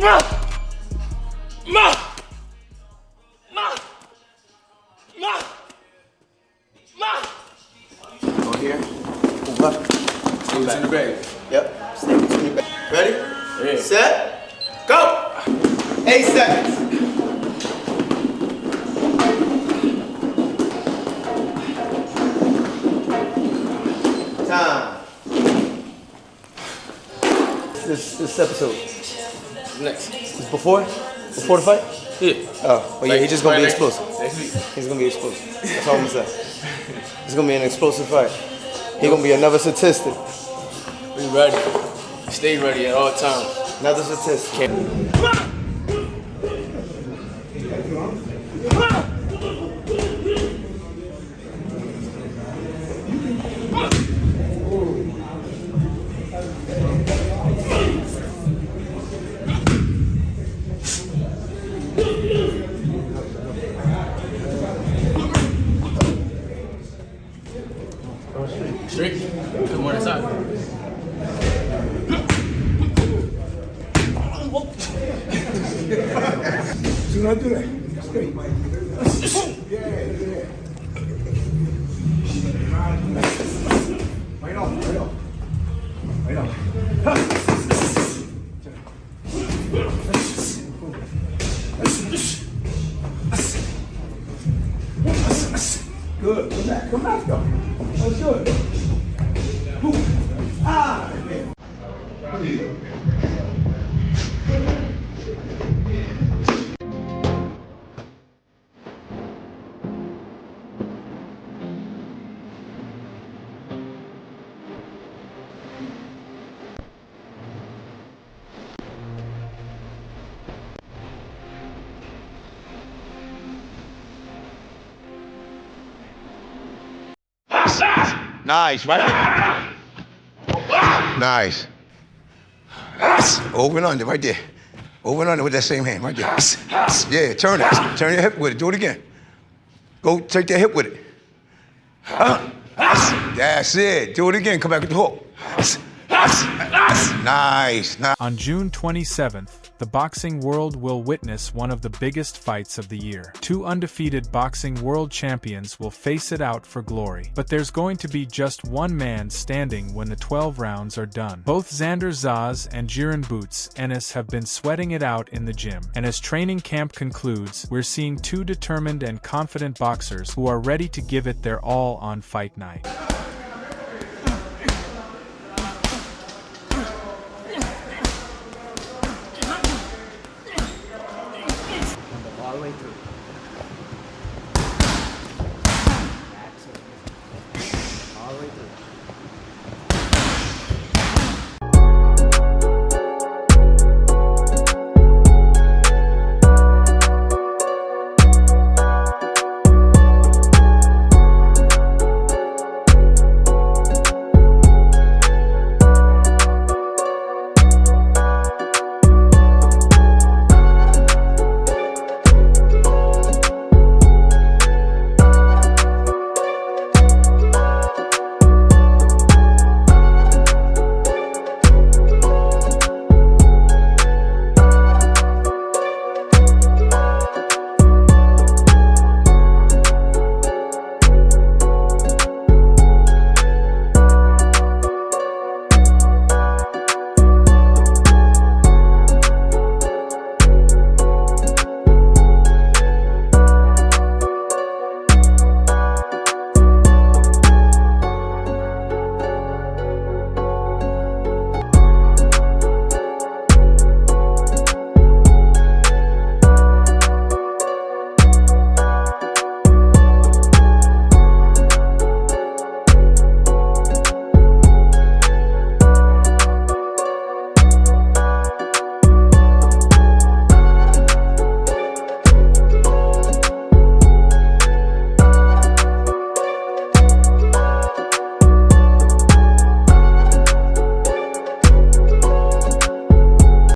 Go here. Move up. Stay back. In the bag. Yep. Stay between your bag. Ready? Yeah. Set. Go. 8 seconds. Time. This episode. Next. It's before the fight? Yeah. Oh, well, yeah, he's just gonna be explosive. Next week. He's gonna be explosive. That's all I'm gonna say. It's gonna be an explosive fight. He's gonna be another statistic. We ready. Stay ready at all times. Another statistic. Straight. Good morning, side. Do not do that. Straight. Yeah. Right on. Good. Come back, go. That's good. Man. Nice, right? Nice. Over and under, right there. Over and under with that same hand, right there. Yeah, turn it. Turn your hip with it. Do it again. Go take that hip with it. That's it. Do it again. Come back with the hook. Nice. On June 27th, the boxing world will witness one of the biggest fights of the year. Two undefeated boxing world champions will face it out for glory. But there's going to be just one man standing when the 12 rounds are done. Both Xander Zayas and Jaron Boots Ennis have been sweating it out in the gym. And as training camp concludes, we're seeing two determined and confident boxers who are ready to give it their all on fight night. All the way through. All the way through.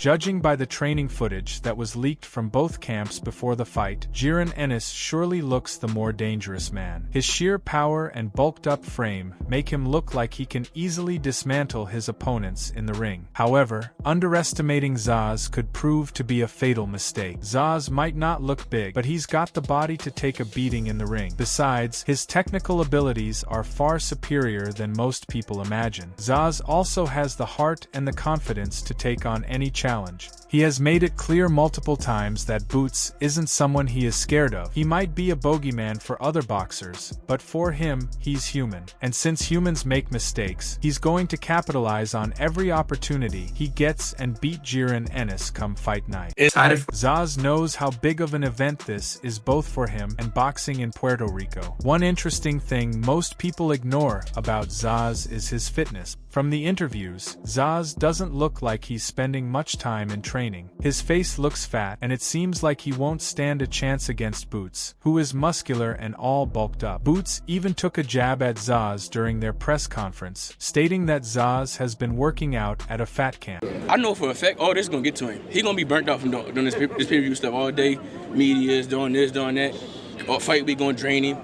Judging by the training footage that was leaked from both camps before the fight, Jaron Ennis surely looks the more dangerous man. His sheer power and bulked-up frame make him look like he can easily dismantle his opponents in the ring. However, underestimating Zayas could prove to be a fatal mistake. Zayas might not look big, but he's got the body to take a beating in the ring. Besides, his technical abilities are far superior than most people imagine. Zayas also has the heart and the confidence to take on any challenge. He has made it clear multiple times that Boots isn't someone he is scared of. He might be a bogeyman for other boxers, but for him, he's human. And since humans make mistakes, he's going to capitalize on every opportunity he gets and beat Jaron Ennis come fight night. Zayas knows how big of an event this is both for him and boxing in Puerto Rico. One interesting thing most people ignore about Zayas is his fitness. From the interviews, Zayas doesn't look like he's spending much time in training. His face looks fat, and it seems like he won't stand a chance against Boots, who is muscular and all bulked up. Boots even took a jab at Zayas during their press conference, stating that Zayas has been working out at a fat camp. I know for a fact all this is going to get to him. He's going to be burnt out from doing this pay-per-view stuff all day. Media's doing this, doing that. Or fight week going to drain him.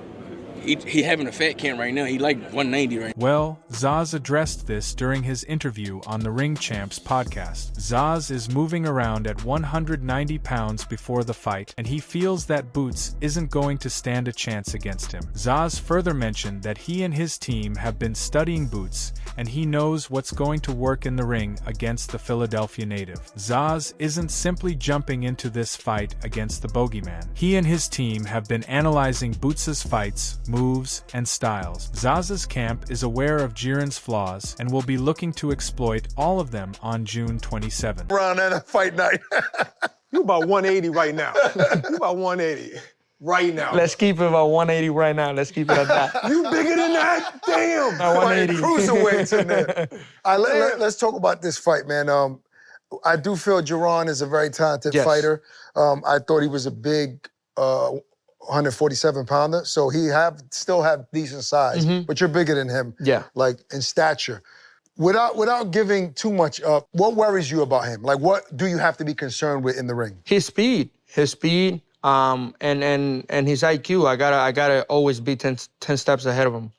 He having a fat camp right now. He like 190 right now. Well, Zayas addressed this during his interview on the Ring Champs podcast. Zayas is moving around at 190 pounds before the fight, and he feels that Boots isn't going to stand a chance against him. Zayas further mentioned that he and his team have been studying Boots, and he knows what's going to work in the ring against the Philadelphia native. Zayas isn't simply jumping into this fight against the bogeyman. He and his team have been analyzing Boots's fights, moves, and styles. Zayas' camp is aware of Jaron's flaws and will be looking to exploit all of them on June 27th. Around at a fight night. You about 180 right now. You about 180 right now. Let's keep it about 180 right now. Let's keep it at that. You bigger than that? Damn. 180. Cruiserweights in there. All right, let's talk about this fight, man. I do feel Jaron is a very talented fighter. I thought he was a big 147-pounder, so he still have decent size, but you're bigger than him, like in stature. Without giving too much up, what worries you about him? Like, what do you have to be concerned with in the ring? His speed, and his IQ. I gotta always be 10 steps ahead of him.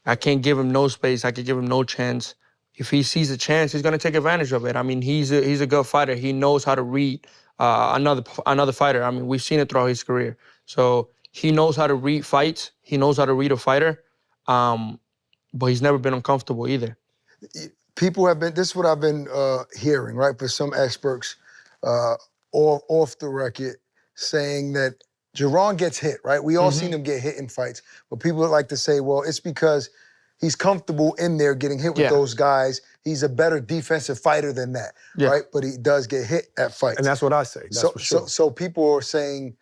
I can't give him no space. I can give him no chance. If he sees a chance, he's gonna take advantage of it. I mean, he's a good fighter. He knows how to read another fighter. I mean, we've seen it throughout his career. So he knows how to read fights. He knows how to read a fighter, but he's never been uncomfortable either. People have been, this is what I've been hearing, right, for some experts off the record, saying that Jaron gets hit, right? We all seen him get hit in fights, but people like to say, well, it's because he's comfortable in there getting hit with those guys. He's a better defensive fighter than that, right? But he does get hit at fights. And that's what I say, that's for sure. So people are saying,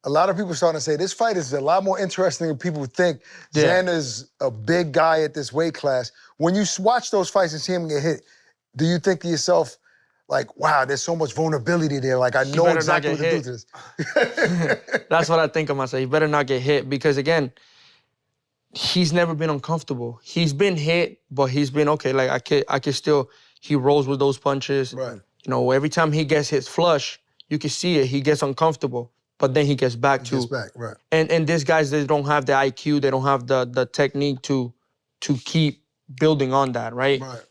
a lot of people are starting to say, this fight is a lot more interesting than people think. Xander's a big guy at this weight class. When you watch those fights and see him get hit, do you think to yourself, like, wow, there's so much vulnerability there. Like, I know exactly what to do to this. That's what I think of myself. He better not get hit because, again, he's never been uncomfortable. He's been hit, but he's been okay. Like, I can still, he rolls with those punches. Right. You know, every time he gets hit flush, you can see it. He gets uncomfortable. But then he gets back right. And these guys, they don't have the IQ, they don't have the technique to keep building on that, right? Right.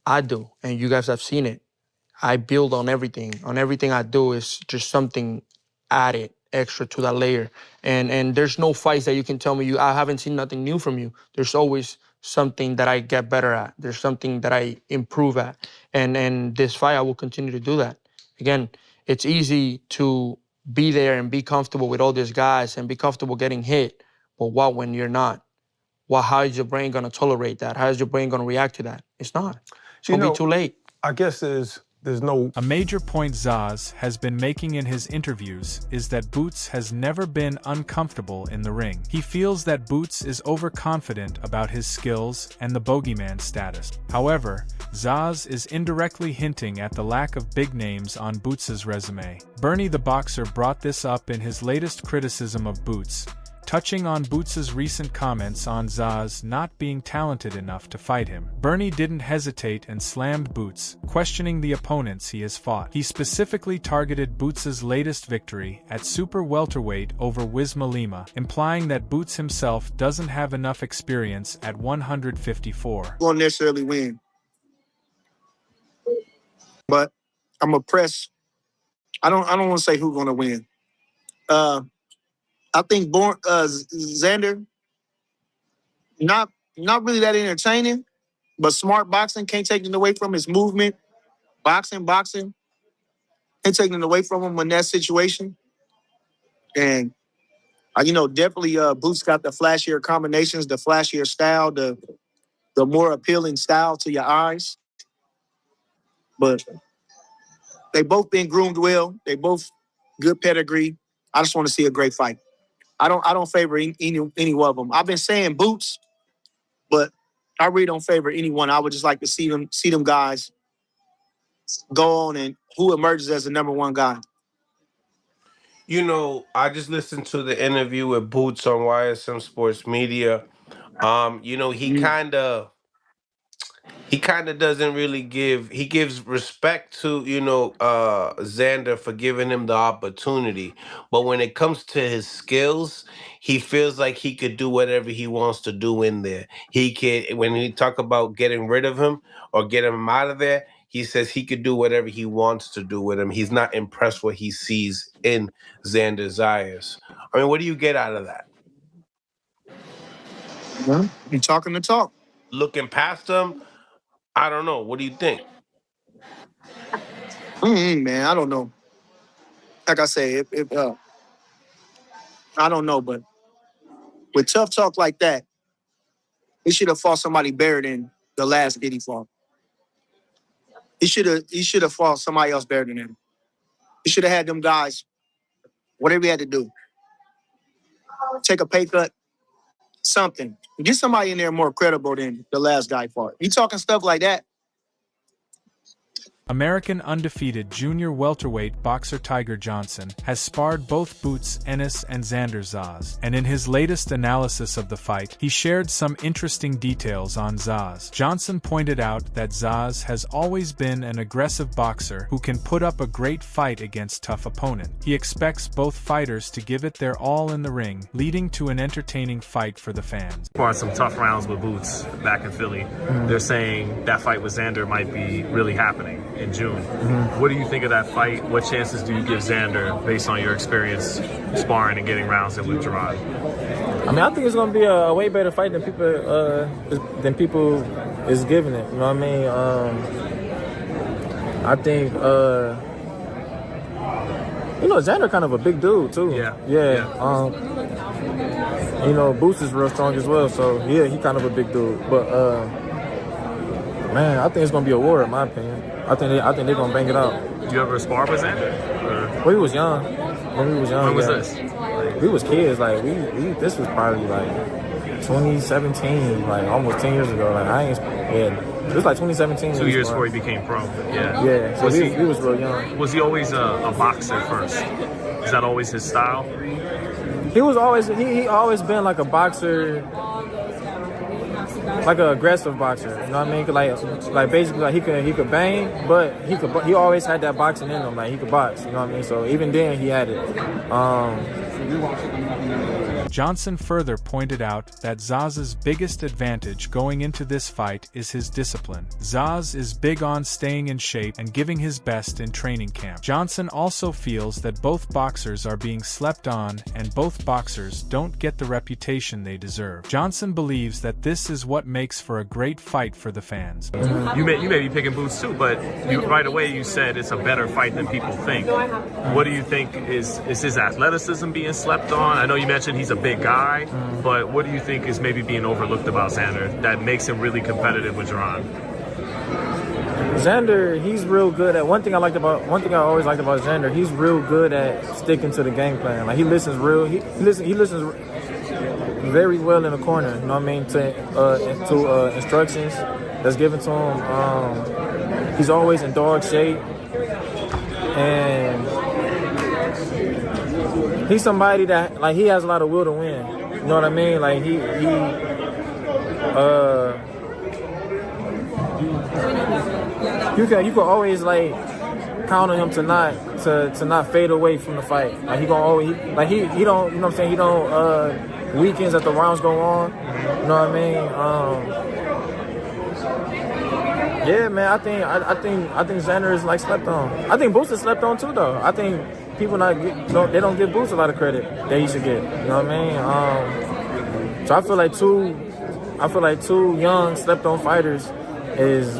I do, and you guys have seen it. I build on everything. On everything I do is just something added extra to that layer. And there's no fights that you can tell me I haven't seen nothing new from you. There's always something that I get better at. There's something that I improve at. And this fight, I will continue to do that. Again, it's easy to be there and be comfortable with all these guys and be comfortable getting hit. But what when you're not? Well, how is your brain gonna tolerate that? How is your brain gonna react to that? It's not. It'll be too late. I guess there's no... A major point Zayas has been making in his interviews is that Boots has never been uncomfortable in the ring. He feels that Boots is overconfident about his skills and the bogeyman status. However, Zayas is indirectly hinting at the lack of big names on Boots's resume. Bernie the Boxer brought this up in his latest criticism of Boots, touching on Boots' recent comments on Zayas not being talented enough to fight him. Bernie didn't hesitate and slammed Boots, questioning the opponents he has fought. He specifically targeted Boots' latest victory at super welterweight over Wisma Lima, implying that Boots himself doesn't have enough experience at 154. Won't necessarily win, but I'm a press. I don't want to say who's going to win. I think Xander, not really that entertaining, but smart boxing. Can't take it away from his movement. Boxing. Can't take it away from him in that situation. And definitely Boots got the flashier combinations, the flashier style, the more appealing style to your eyes. But they both been groomed well. They both good pedigree. I just want to see a great fight. I don't favor any one of them. I've been saying Boots, but I really don't favor anyone. I would just like to see them guys go on and who emerges as the number one guy. I just listened to the interview with Boots on YSM Sports Media. He kind of doesn't really he gives respect to, Xander for giving him the opportunity. But when it comes to his skills, he feels like he could do whatever he wants to do in there. When we talk about getting rid of him or getting him out of there, he says he could do whatever he wants to do with him. He's not impressed what he sees in Xander Zayas. I mean, what do you get out of that? Well, you talking the talk. Looking past him, I don't know. What do you think? Man, I don't know. Like I say, I don't know, but with tough talk like that, he should have fought somebody better than the last kid he fought. He should have fought somebody else better than him. He should have had them guys, whatever he had to do. Take a pay cut, something. Get somebody in there more credible than the last guy fought. You talking stuff like that? American undefeated junior welterweight boxer Tiger Johnson has sparred both Boots Ennis and Xander Zayas, and in his latest analysis of the fight, he shared some interesting details on Zayas. Johnson pointed out that Zayas has always been an aggressive boxer who can put up a great fight against tough opponent. He expects both fighters to give it their all in the ring, leading to an entertaining fight for the fans. Fought some tough rounds with Boots back in Philly. They're saying that fight with Xander might be really happening in June. What do you think of that fight? What chances do you give Xander based on your experience sparring and getting rounds in with Jaron? I mean, I think it's going to be a way better fight than people is giving it. You know what I mean? I think Xander kind of a big dude too. Yeah. Boots is real strong as well, so yeah, he kind of a big dude. But man, I think it's gonna be a war in my opinion. I think they're gonna bang it out. Did you ever spar with Xander? Well, he was young. When was this? We was kids. Like this was probably like 2017, like almost 10 years ago. Like it was like 2017. 2 years before he became pro. Yeah. So he was real young. Was he always a boxer first? Is that always his style? He was always he always been like a boxer, like an aggressive boxer. You know what I mean? Like basically like he could bang, but he always had that boxing in him. Like he could box. You know what I mean? So even then he had it. Johnson further pointed out that Zayas' biggest advantage going into this fight is his discipline. Zayas is big on staying in shape and giving his best in training camp. Johnson also feels that both boxers are being slept on and both boxers don't get the reputation they deserve. Johnson believes that this is what makes for a great fight for the fans. You may be picking Boots too, but right away you said it's a better fight than people think. What do you think is his athleticism being slept on? I know you mentioned he's a big guy, but what do you think is maybe being overlooked about Xander that makes him really competitive with Jaron? Xander, he's real good at one thing I always liked about Xander. He's real good at sticking to the game plan. Like he listens very well in the corner. You know what I mean? To instructions that's given to him. He's always in dog shape, and he's somebody that like he has a lot of will to win. You know what I mean? Like you can always like count on him to not fade away from the fight. Like he gonna always he don't, you know what I'm saying, he don't weekends that the rounds go on. You know what I mean? Yeah, man, I think Xander is like slept on. I think Boots is slept on too though. I think people they don't give Boots a lot of credit that he should get. You know what I mean? So I feel like two young slept on fighters is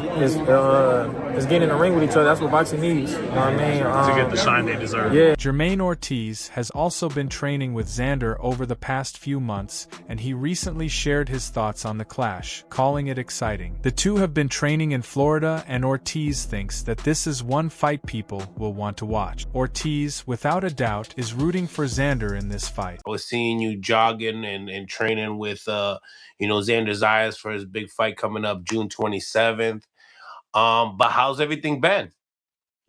getting in the ring with each other. That's what boxing needs. You know what I mean? To get the shine they deserve. Yeah. Jermaine Ortiz has also been training with Xander over the past few months, and he recently shared his thoughts on the clash, calling it exciting. The two have been training in Florida, and Ortiz thinks that this is one fight people will want to watch. Ortiz, without a doubt, is rooting for Xander in this fight. I was seeing you jogging and training with Xander Zayas for his big fight coming up June 27th. But how's everything been?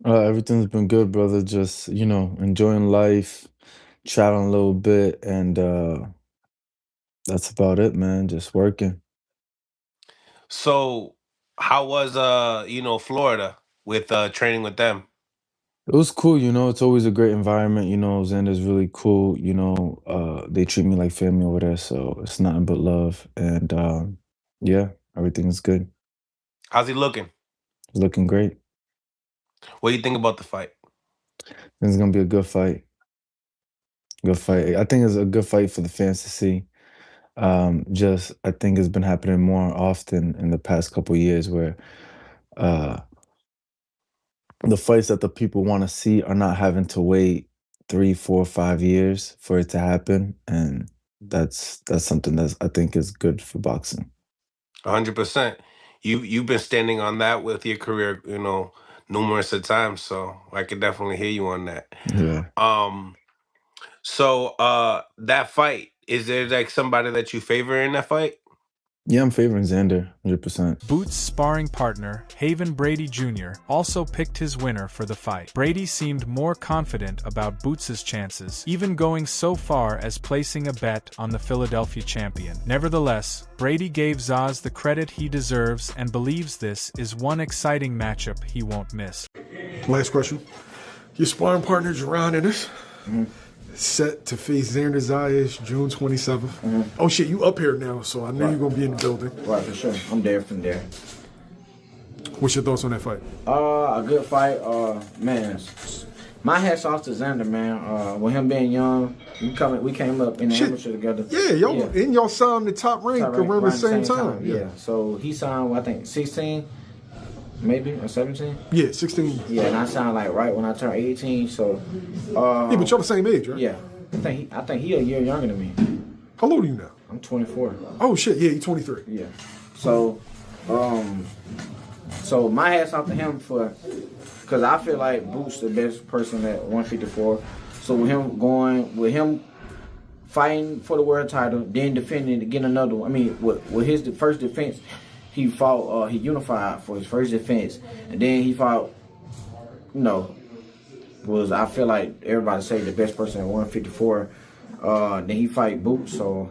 Everything's been good, brother. Just, enjoying life, traveling a little bit, and that's about it, man. Just working. So how was Florida with training with them? It was cool, it's always a great environment, Xander's really cool, they treat me like family over there, so it's nothing but love. And yeah, everything's good. How's he looking? He's looking great. What do you think about the fight? It's gonna be a good fight. Good fight. I think it's a good fight for the fans to see. I think it's been happening more often in the past couple of years where the fights that the people want to see are not having to wait 3, 4, 5 years for it to happen, and that's something that I think is good for boxing. 100%. You've been standing on that with your career, numerous of times, so I could definitely hear you on that. Yeah. So that fight, is there like somebody that you favor in that fight? Yeah, I'm favoring Xander, 100%. Boots' sparring partner, Haven Brady Jr., also picked his winner for the fight. Brady seemed more confident about Boots' chances, even going so far as placing a bet on the Philadelphia champion. Nevertheless, Brady gave Zaz the credit he deserves and believes this is one exciting matchup he won't miss. Last question. Your sparring partner, Jaron Ennis, set to face Xander Zayas June 27th. Oh shit, you up here now, so I know you're gonna be in the building. Right, for sure. I'm there from there. What's your thoughts on that fight? A good fight. Man, my hat's off to Xander, man. With him being young, we came up in the amateur together. Yeah, y'all signed the top rank around the same time. Yeah, so he signed, I think, 16, maybe, or 17? Yeah, 16. Yeah, and I signed like right when I turned 18, so... yeah, but y'all the same age, right? Yeah. I think he a year younger than me. How old are you now? I'm 24. Oh, shit, yeah, he's 23. Yeah. So, so my hat's off to him because I feel like Boots the best person at 154. So with him fighting for the world title, then defending to get another one. I mean, with his first defense, he fought, he unified for his first defense, and then he fought, I feel like everybody say the best person at 154. Then he fight Boots, so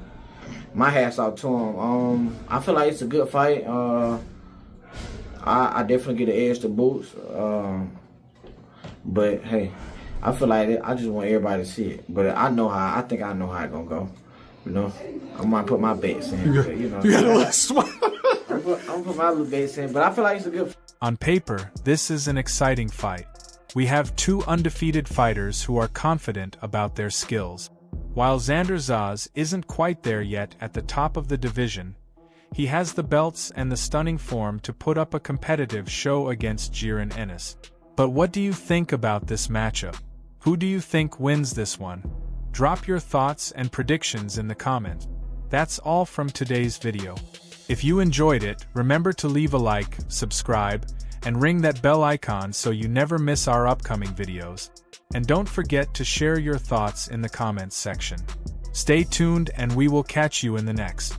my hat's off to him. I feel like it's a good fight. I definitely get an edge to Boots, but hey, I feel like I just want everybody to see it. But I think I know how it's gonna go. I might put my bets in. You got a little smile. I'm gonna put my little bets in, but I feel like it's a good fight. On paper, this is an exciting fight. We have two undefeated fighters who are confident about their skills. While Xander Zayas isn't quite there yet at the top of the division, he has the belts and the stunning form to put up a competitive show against Jaron Ennis. But what do you think about this matchup? Who do you think wins this one? Drop your thoughts and predictions in the comments. That's all from today's video. If you enjoyed it, remember to leave a like, subscribe, and ring that bell icon so you never miss our upcoming videos. And don't forget to share your thoughts in the comments section. Stay tuned and we will catch you in the next.